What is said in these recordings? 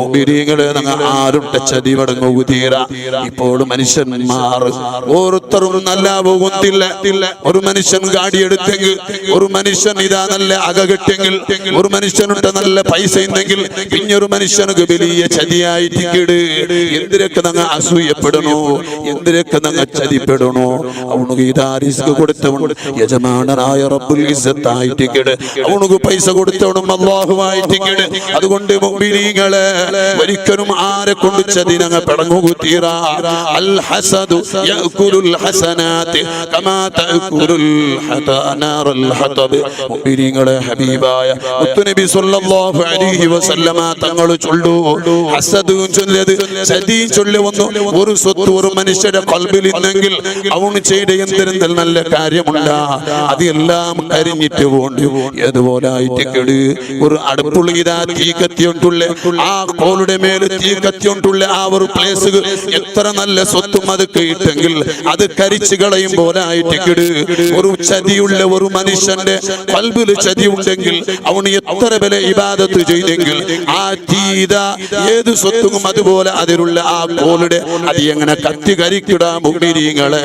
മുഅ്മിനീങ്ങളെ നിങ്ങൾ ആരും ടച്ചതി വടങ്ങു തീര. ഇപ്പോൾ മനുഷ്യന്മാർ ഓരോരുത്തരും നല്ല പോകുന്നില്ല. ഒരു മനുഷ്യൻ ഗാഡി എടുത്തെങ്കിൽ, ഒരു മനുഷ്യൻ ഇതാ നല്ല അകകെട്ടെങ്കിൽ, ഒരു മനുഷ്യനുണ്ട് നല്ല പൈസ ഉണ്ടെങ്കിൽ, പിന്നൊരു മനുഷ്യനക്ക് വലിയ ചതിയായിട്ട് കേട്. എന്തിനൊക്കെ നിങ്ങൾ അസൂയപ്പെടണോ, എന്തിനൊക്കെ നിങ്ങൾ ചതിപ്പെടണോ? അവനുക്ക് ഇതാ റിസ്ക് കൊടുത്തവൻ യജമാനനായ റബ്ബുൽ ഇസ്സത്തായിട്ട് കേട്. അവനുക്ക് പൈസ കൊടുത്തവനും അല്ലാഹുവായിട്ട് കേട്. അതുകൊണ്ട് മുഅ്മിനീങ്ങളെ ഒരിക്കലും ആരെ കൊണ്ട് ചതിനങ്ങ പടങ്ങുകൂത്തീറ. അൽ ഹസദു യഅകുലുൽ ഹസനാതി കമാ തഅകുലുൽ ഹതനാറുൽ ഹതബ്. മുഅ്മിനീങ്ങളെ ഹബീബായ മുത്തുനബി സല്ലല്ലാഹു അലൈഹി വസല്ലമ തങ്ങൾ ചൊല്ലു, ഹസദ് ചൊല്ലത് ചതി ചൊല്ലി വന്നു. ഒരു സ്വത്ത് ഒരു മനുഷ്യന്റെ ഖൽബിൽ ഇന്നെങ്കിൽ അവന് ചെയ്ത എന്തെങ്കിലും നല്ല കാര്യമുണ്ട്, അതെല്ലാം കരിഞ്ഞിട്ട് പോണ്ട്. ഏതുപോലെ ആയിട്ട് കേട്. ഒരു അടുപ്പുള്ള ഇതാ തീ കത്തിയോണ്ടുള്ള ആ കോളുടെ മേലെ തീ കത്തിയോണ്ടുള്ള ആ ഒരു പ്ലേസ് എത്ര നല്ല സ്വത്തും അത് കേട്ടെങ്കിൽ അത് കരിച്ചു കളയും പോലെ ആയിട്ട് കേട്. ഒരു ചതിയുള്ള ഒരു മനുഷ്യന്റെ ഖൽബിൽ ചതി ഉണ്ടെങ്കിൽ അവന് എത്ര വില ഇബാദത്ത് ചെയ്തെങ്കിൽ ആ തീത ഏത് സ്വത്തും അതുപോലെ അതിലുള്ള ആ കോളുടെ അത് എങ്ങനെ കത്തി കരിക്കിടാ മുഅ്മിനീങ്ങളെ.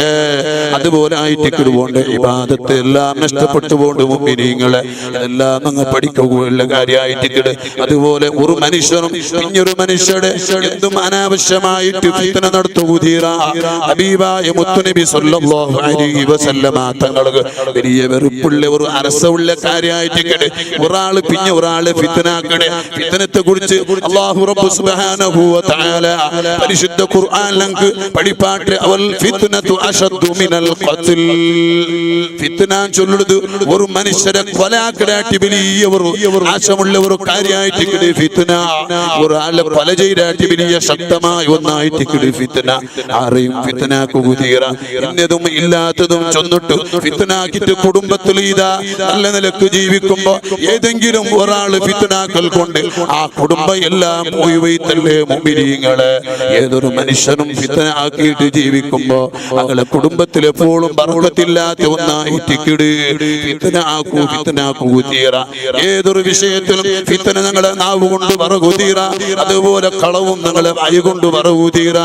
അതുപോലെ ആയിട്ട് കിടുപോണ്ട് ഇബാദത്ത് എല്ലാം നഷ്ടപ്പെട്ടു പോണ്ട് മുഅ്മിനീങ്ങളെ. എല്ലാം അങ്ങ് പഠിക്കുകയുള്ള കാര്യമായിട്ട് കിട്. അതുപോലെ ഒരു മനുഷ്യനും പിന്നൊരു മനുഷ്യരുടെ എന്തും അനാവശ്യമായിട്ട് ഫിത്ന നടത്തുകൂതീറ. ഹബീബായ മുത്തുനബി സല്ലല്ലാഹു അലൈഹി വസല്ലമ തങ്ങൾക്ക് വലിയ വെറുപ്പുള്ള ഒരു അരസമുള്ള കാര്യമായിട്ട് കിട്. ഒരാള് പിന്നെ ഒരാളെ ഫിത്നാക്കടെ. ഫിത്നത്തെ കുറിച്ച് അല്ലാഹു റബ്ബ് സുബ്ഹാനഹു വ തആല പരിശുദ്ധ ഖുർആൻ നമുക്ക് പഠിപ്പാട്ട് അവൽ ഫിത്നതു അശദ്ദു മിനൽ ഖത്ൽ. ഫിത്ന ചൊല്ലുന്നത് ഒരു മനുഷ്യരെ കൊലാക്കടാട്ടി വലിയ ഒരു നാശമുള്ള ഒരു കാര്യമായിട്ട് കിട് ഫിത്ന. ഒരാളെ കൊല ചെയ്താട്ടി വലിയ ശക്തമായ ഒന്നായിട്ട് കിട് ഫിത്ന. ആരെയും ഫിത്നാക്കുതീറ. ഇന്നതും ഇല്ലാത്തതും ചൊന്നിട്ട് ഫിത്നാക്കിട്ട് കുടുംബത്തിൽ ഇതാ നല്ല നിലക്ക് ജീവിക്കുമ്പോ ഏതെങ്കിലും ഒരാള് ഫിത്നാക്കൽ കൊണ്ട് ആ കുടുംബം എല്ലാം പോയി വൈത്തല്ലേ മുഅ്മിനീങ്ങളെ. ഏതൊരു മനുഷ്യനും ഫിത്നാക്കിയിട്ട് ജീവിക്കുമ്പോ അവരുടെ കുടുംബത്തിൽ എപ്പോഴും ബർക്കത്തില്ലാത്ത ഒന്നായിട്ട് കിട്. ഫിത്നാക്കുതീറ. ഏതൊരു വിഷയത്തിലും ഫിത്ന ഞങ്ങളെ നാവ് കൊണ്ട് പറകുതീറ. അതുപോലെ കളവും ഞങ്ങളെ വായു കൊണ്ട് പറകുതീറ.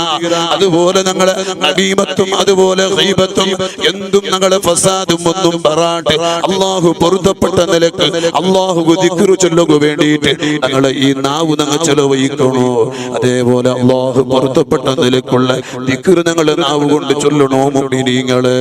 അതുപോലെ ഞങ്ങളെ നബീമത്തും അതുപോലെ ഗീബത്തും എന്തും ഞങ്ങളെ ഫസാദും ഒന്നും പറയാട്ട് അല്ലാഹു പൊരുത്തപ്പെട്ട നിലക്ക് അല്ലാഹു ദിക്റ് ചൊല്ലുക വേണ്ടിയിട്ട് ഞങ്ങളെ ഈ നാവ് ഞങ്ങൾ ചെലവഴിക്കണോ. അതേപോലെ അല്ലാഹു പൊരുത്തപ്പെട്ട നിലക്കുള്ള ദിക്റ് ഞങ്ങളെ നാവ് കൊണ്ട് ചൊല്ലണോ മുഅ്മിനീങ്ങളെ.